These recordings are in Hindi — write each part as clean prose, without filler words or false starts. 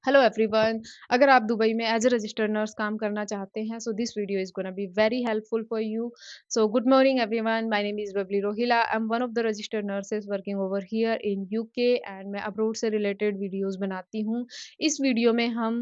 Hello everyone. अगर आप दुबई में एज अ रजिस्टर्ड नर्स काम करना चाहते हैं so this video is gonna be very helpful for you. So good morning everyone, my name is Babli Rohila. I am one of the registered nurses working over here in UK and मैं अब्रोड से रिलेटेड वीडियोस बनाती हूँ। इस वीडियो में हम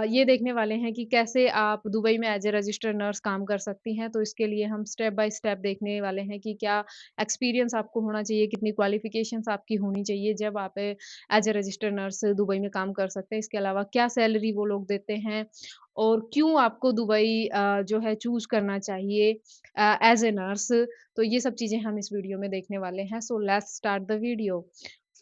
ये देखने वाले हैं कि कैसे आप दुबई में एज ए रजिस्टर्ड नर्स काम कर सकती हैं। तो इसके लिए हम स्टेप बाय स्टेप देखने वाले हैं कि क्या एक्सपीरियंस आपको होना चाहिए, कितनी क्वालिफिकेशंस आपकी होनी चाहिए जब आप as a registered nurse Dubai में काम कर सकते हैं। इसके अलावा क्या सैलरी वो लोग देते हैं और क्यों आपको दुबई जो है चूज़ करना चाहिए एज ए नर्स। तो ये सब चीज़ें हम इस वीडियो में देखने वाले हैं। So let's start the video.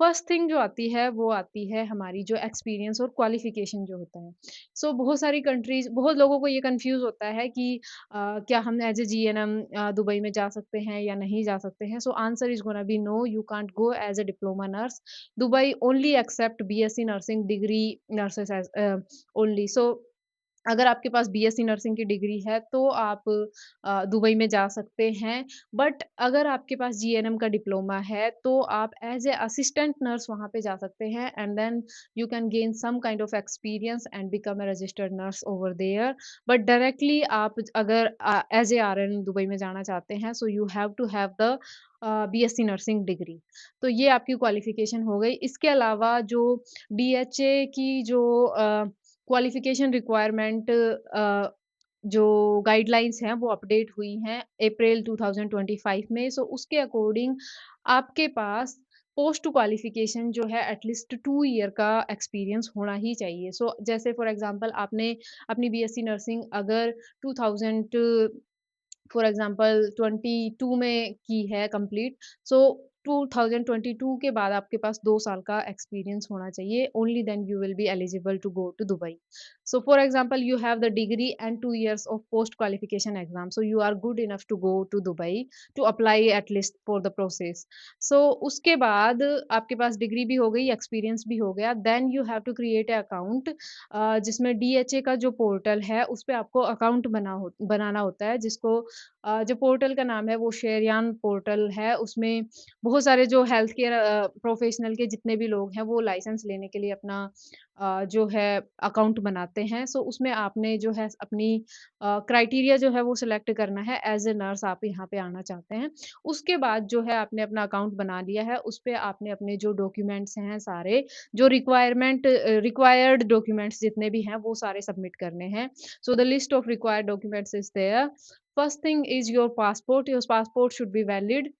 First thing जो आती है वो आती है हमारी जो एक्सपीरियंस और क्वालिफिकेशन जो होता है। सो बहुत सारी कंट्रीज, बहुत लोगों को ये कंफ्यूज होता है कि क्या हम एज ए जीएनएम दुबई में जा सकते हैं या नहीं जा सकते हैं। So answer is gonna be no, you can't go as a diploma nurse. Dubai only accept BSc nursing degree nurses as only. So अगर आपके पास बीएससी नर्सिंग की डिग्री है तो आप दुबई में जा सकते हैं। बट अगर आपके पास जीएनएम का डिप्लोमा है तो आप एज ए असिस्टेंट नर्स वहाँ पे जा सकते हैं and then you can gain some kind of experience and become a registered nurse over there. But directly आप अगर एज ए आरएन दुबई में जाना चाहते हैं so you have to have the BSc nursing degree. तो ये आपकी क्वालिफिकेशन हो गई। इसके अलावा जो डीएचए की जो क्वालिफिकेशन रिक्वायरमेंट जो गाइडलाइंस हैं वो अपडेट हुई हैं अप्रैल 2025 में। सो उसके अकॉर्डिंग आपके पास पोस्ट क्वालिफिकेशन जो है एटलीस्ट 2 ईयर का एक्सपीरियंस होना ही चाहिए। सो जैसे फॉर एग्जांपल आपने अपनी बीएससी नर्सिंग अगर 2000 फॉर एग्जांपल 22 में की है कंप्लीट, सो 2022 के बाद आपके पास 2 साल का एक्सपीरियंस होना चाहिए। Only then you will be eligible to go to Dubai. So for example you have the degree and 2 years of post qualification exam, so you are good enough to go to Dubai to apply at least for the process. So उसके बाद आपके पास डिग्री भी हो गई, एक्सपीरियंस भी हो गया, then you have to create a account जिसमें डीएचए का जो पोर्टल है उस पे आपको अकाउंट बनाना होता है, जिसको जो पोर्टल का नाम है वो शेरयान पोर्टल है। उसमें बहुत सारे जो हेल्थ केयर प्रोफेशनल के जितने भी लोग हैं वो लाइसेंस लेने के लिए अपना जो है अकाउंट बनाते हैं। सो उसमें आपने जो है अपनी क्राइटेरिया जो है वो सिलेक्ट करना है एज ए नर्स आप यहाँ पे आना चाहते हैं। उसके बाद जो है आपने अपना अकाउंट बना लिया है, उस पे आपने अपने जो डॉक्यूमेंट्स हैं सारे, जो रिक्वायर्ड डॉक्यूमेंट्स जितने भी हैं वो सारे सबमिट करने हैं। So the list of required documents is there. First thing is your passport should be valid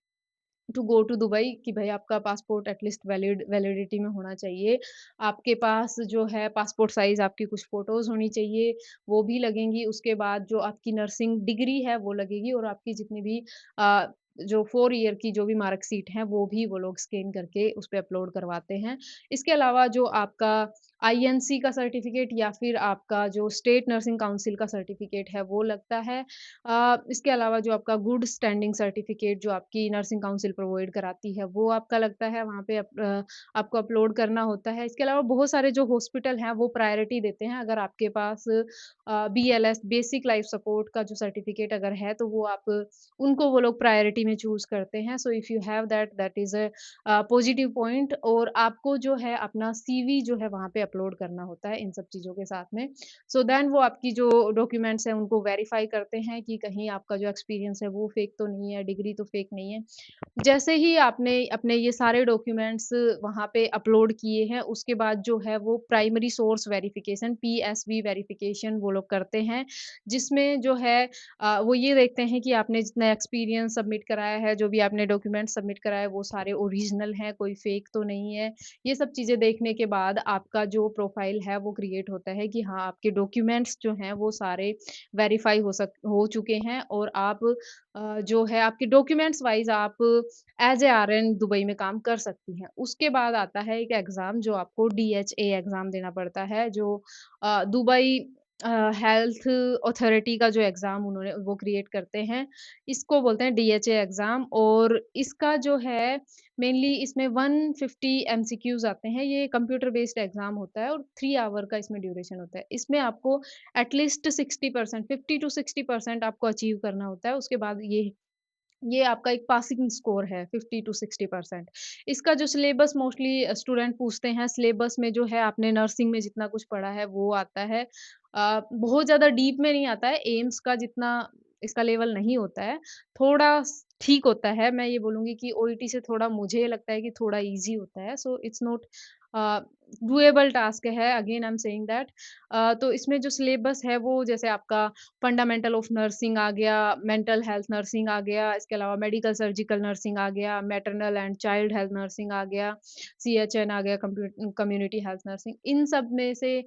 to go to Dubai, कि भाई आपका पासपोर्ट एटलीस्ट वैलिडिटी में होना चाहिए। आपके पास जो है पासपोर्ट साइज आपकी कुछ फोटोज होनी चाहिए, वो भी लगेंगी। उसके बाद जो आपकी नर्सिंग डिग्री है वो लगेगी और आपकी जितनी भी आ, जो 4 ईयर की जो भी मार्कशीट है वो भी वो लोग स्कैन करके उस पे अपलोड करवाते हैं। इसके अलावा जो आपका आईएनसी का सर्टिफिकेट या फिर आपका जो स्टेट नर्सिंग काउंसिल का सर्टिफिकेट है वो लगता है। इसके अलावा जो आपका गुड स्टैंडिंग सर्टिफिकेट जो आपकी नर्सिंग काउंसिल प्रोवाइड कराती है वो आपका लगता है, वहाँ पे आपको अपलोड करना होता है। इसके अलावा बहुत सारे जो हॉस्पिटल हैं वो प्रायोरिटी देते हैं। अगर आपके पास बीएलएस बेसिक लाइफ सपोर्ट का जो सर्टिफिकेट अगर है तो वो आप उनको वो लोग प्रायोरिटी में चूज करते हैं। So if you have that, that is a positive point. और आपको जो है अपना सीवी जो है वहाँ पे अपलोड करना होता है इन सब चीज़ों के साथ में। सो देन वो आपकी जो डॉक्यूमेंट्स हैं उनको वेरीफाई करते हैं कि कहीं आपका जो एक्सपीरियंस है वो फेक तो नहीं है, डिग्री तो फेक नहीं है। जैसे ही आपने अपने ये सारे डॉक्यूमेंट्स वहाँ पे अपलोड किए हैं, उसके बाद जो है वो primary source verification PSV verification वो लोग करते हैं, जिसमें जो है वो ये देखते हैं कि आपने जितना एक्सपीरियंस सबमिट कराया है, जो भी आपने डॉक्यूमेंट सबमिट कराया है वो सारे ओरिजिनल हैं, कोई फेक तो नहीं है। ये सब चीज़ें देखने के बाद आपका जो प्रोफाइल है वो क्रिएट होता है कि हाँ, आपके डॉक्यूमेंट्स जो हैं वो सारे वेरीफाई हो चुके हैं और आप जो है आपके डॉक्यूमेंट्स वाइज़ आप एज़ ए आरएन दुबई में काम कर सकती हैं। उसके बाद आता है एक एग्ज़ाम जो आपको डीएचए एग्ज़ाम देना पड़ता है, जो दुबई हेल्थ अथॉरिटी का जो एग्ज़ाम उन्होंने वो क्रिएट करते हैं। इसको बोलते हैं डीएचए एग्ज़ाम। और इसका जो है मेनली इसमें 150 एमसीक्यूज़ आते हैं। ये कंप्यूटर बेस्ड एग्ज़ाम होता है और 3 आवर का इसमें ड्यूरेशन होता है। इसमें आपको एटलीस्ट 60% 50 टू 60% आपको अचीव करना होता है। उसके बाद ये ये आपका एक पासिंग स्कोर है 50 टू 60%। इसका जो सिलेबस मोस्टली स्टूडेंट पूछते हैं, सिलेबस में जो है आपने नर्सिंग में जितना कुछ पढ़ा है वो आता है। बहुत ज़्यादा डीप में नहीं आता है, एम्स का जितना इसका लेवल नहीं होता है। थोड़ा ठीक होता है, मैं ये बोलूँगी कि ओईटी से थोड़ा मुझे लगता है कि थोड़ा ईज़ी होता है। So it's not doable task है, again I am saying that. तो इसमें जो सिलेबस है वो जैसे आपका फंडामेंटल ऑफ नर्सिंग आ गया, मेंटल हेल्थ नर्सिंग आ गया, इसके अलावा मेडिकल सर्जिकल नर्सिंग आ गया, maternal and child health nursing आ गया, सीएचएन आ गया, कम्युनिटी हेल्थ नर्सिंग। इन सब में से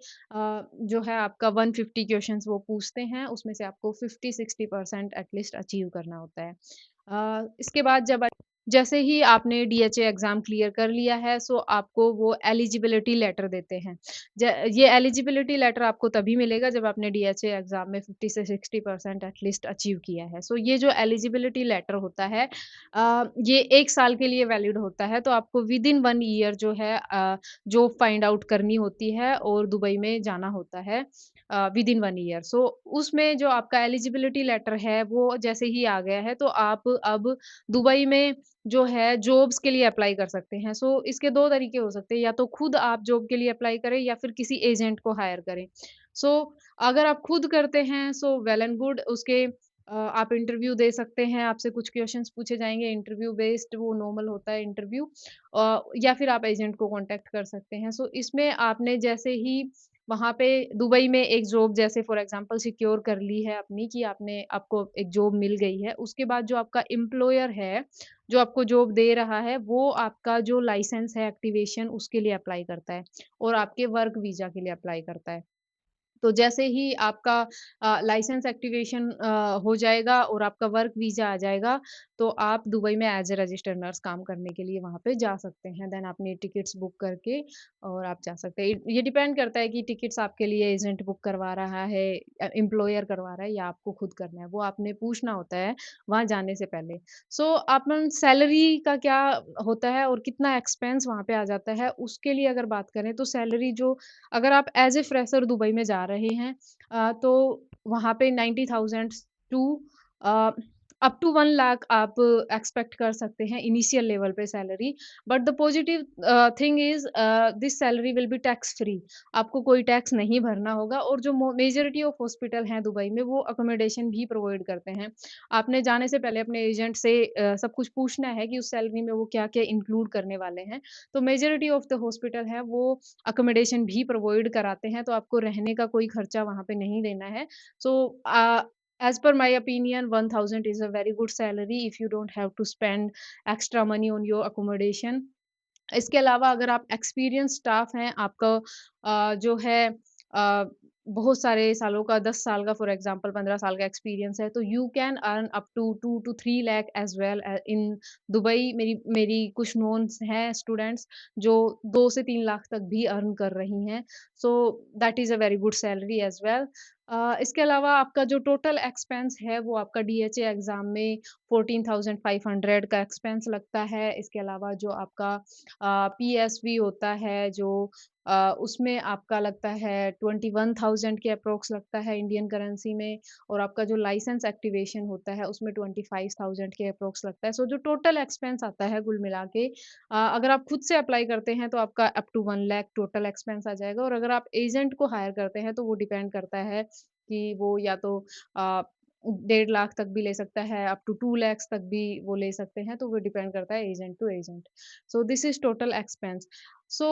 जो है आपका 150 क्वेश्चंस वो पूछते हैं, उसमें से आपको 50-60% एटलीस्ट अचीव करना होता है। इसके बाद जैसे ही आपने डीएचए एग्ज़ाम क्लियर कर लिया है, सो आपको वो एलिजिबिलिटी लेटर देते हैं। ये एलिजिबिलिटी लेटर आपको तभी मिलेगा जब आपने डीएचए एग्ज़ाम में 50 से 60% एटलीस्ट अचीव किया है। सो ये जो एलिजिबिलिटी लेटर होता है ये 1 साल के लिए वैलिड होता है, तो आपको विदिन 1 ईयर जो है जॉब फाइंड आउट करनी होती है और दुबई में जाना होता है विदिन 1 ईयर। सो उसमें जो आपका एलिजिबिलिटी लेटर है, वो जैसे ही आ गया है, तो आप अब दुबई में जो है जॉब्स के लिए अप्लाई कर सकते हैं। सो इसके 2 तरीके हो सकते हैं, या तो खुद आप जॉब के लिए अप्लाई करें या फिर किसी एजेंट को हायर करें। सो अगर आप खुद करते हैं सो वेल एंड गुड, उसके आप इंटरव्यू दे सकते हैं, आपसे कुछ क्वेश्चंस पूछे जाएँगे, इंटरव्यू बेस्ड वो नॉर्मल होता है इंटरव्यू। या फिर आप एजेंट को कॉन्टैक्ट कर सकते हैं। सो इसमें आपने जैसे ही वहाँ पे दुबई में एक जॉब जैसे फॉर एग्ज़ाम्पल सिक्योर कर ली है अपनी कि आपको एक जॉब मिल गई है, उसके बाद जो आपका एम्प्लॉयर है, जो आपको जॉब दे रहा है, वो आपका जो लाइसेंस है एक्टिवेशन उसके लिए अप्लाई करता है और आपके वर्क वीज़ा के लिए अप्लाई करता है। तो जैसे ही आपका लाइसेंस एक्टिवेशन हो जाएगा और आपका वर्क वीज़ा आ जाएगा, तो आप दुबई में एज़ अ रजिस्टर्ड नर्स काम करने के लिए वहाँ पे जा सकते हैं। देन अपनी टिकट्स बुक करके और आप जा सकते हैं। ये डिपेंड करता है कि टिकट्स आपके लिए एजेंट बुक करवा रहा है, एम्प्लॉयर करवा रहा है या आपको खुद करना है, वो आपने पूछना होता है वहाँ जाने से पहले। सो अपन सैलरी का क्या होता है और कितना एक्सपेंस वहाँ पे आ जाता है, उसके लिए अगर बात करें तो सैलरी जो अगर आप एज़ ए फ्रेशर दुबई में जा रहे हैं तो वहाँ पे 90,000 to uh, up to 1 lakh आप एक्सपेक्ट कर सकते हैं इनिशियल लेवल पे salary. But the positive thing is this salary will be tax free. आपको कोई टैक्स नहीं भरना होगा और जो मेजॉरिटी ऑफ हॉस्पिटल हैं दुबई में वो अकोमोडेशन भी प्रोवाइड करते हैं। आपने जाने से पहले अपने एजेंट से सब कुछ पूछना है कि उस सैलरी में वो क्या-क्या इंक्लूड करने वाले हैं। तो मेजॉरिटी ऑफ द हॉस्पिटल है वो अकोमोडेशन भी प्रोवाइड कराते हैं, तो आपको रहने का कोई खर्चा वहाँ पे नहीं देना है। So as per my opinion 1000 is a very good salary if you don't have to spend extra money on your accommodation. इसके अलावा अगर आप एक्सपीरियंस स्टाफ हैं, आपका जो है अ, बहुत सारे सालों का 10 साल का फॉर एग्ज़ाम्पल 15 साल का एक्सपीरियंस है, तो you can earn up to 2 to 3 lakh as well in Dubai. मेरी मेरी कुछ नोन्स हैं स्टूडेंट्स जो 2 से 3 लाख तक भी अर्न कर रही हैं। So that is a very good salary as well. इसके अलावा आपका जो टोटल एक्सपेंस है, वो आपका डीएचए एग्ज़ाम में 14,500 का एक्सपेंस लगता है। इसके अलावा जो आपका पीएसवी होता है जो उसमें आपका लगता है 21,000 के अप्रॉक्स लगता है इंडियन करेंसी में और आपका जो लाइसेंस एक्टिवेशन होता है उसमें 25,000 के अप्रॉक्स लगता है। सो जो टोटल एक्सपेंस आता है कुल मिला के अगर आप खुद से अप्लाई करते हैं तो आपका up to 1 lakh total expense आ जाएगा और अगर आप एजेंट को हायर करते हैं तो वो डिपेंड करता है कि वो या तो अ, 1.5 लाख तक भी ले सकता है, अप टू 2 लैक्स तक भी वो ले सकते हैं, तो वो डिपेंड करता है agent to agent. So this is total expense. So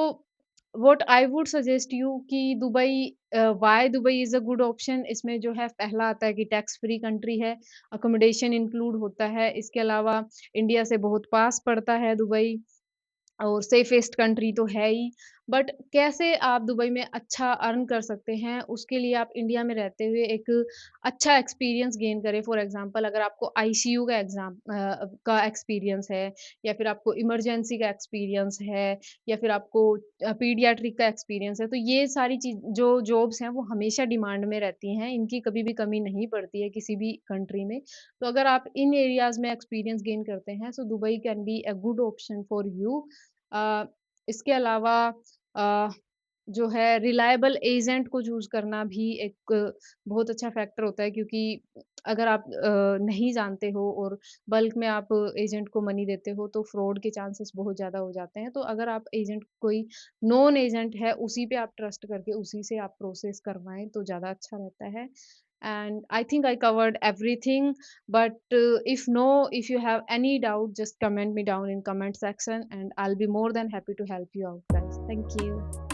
what I would suggest you कि Dubai why Dubai is a good option, इसमें जो है पहला आता है कि टैक्स फ्री कंट्री है, अकोमोडेशन इंक्लूड होता है, इसके अलावा इंडिया से बहुत पास पड़ता है दुबई और सेफेस्ट कंट्री तो है ही। बट कैसे आप दुबई में अच्छा अर्न कर सकते हैं, उसके लिए आप इंडिया में रहते हुए एक अच्छा एक्सपीरियंस गेन करें। फॉर एग्ज़ाम्पल अगर आपको आईसीयू का का एक्सपीरियंस है या फिर आपको इमरजेंसी का एक्सपीरियंस है या फिर आपको पीडियाट्रिक का एक्सपीरियंस है, तो ये सारी चीज़ जो जॉब्स हैं वो हमेशा डिमांड में रहती हैं, इनकी कभी भी कमी नहीं पड़ती है किसी भी कंट्री में। तो अगर आप इन एरियाज़ में एक्सपीरियंस गेन करते हैं, so Dubai can be a good option for you. अ, इसके अलावा अ, जो है रिलायबल एजेंट को चूज़ करना भी एक बहुत अच्छा फैक्टर होता है क्योंकि अगर आप नहीं जानते हो और बल्क में आप एजेंट को मनी देते हो तो फ्रॉड के चांसेस बहुत ज़्यादा हो जाते हैं। तो अगर आप एजेंट कोई नोन एजेंट है उसी पे आप ट्रस्ट करके उसी से आप प्रोसेस करवाएँ तो ज़्यादा अच्छा रहता है। And I think I covered everything but if you have any doubt just comment me down in comment section and I'll be more than happy to help you out guys. Thank you.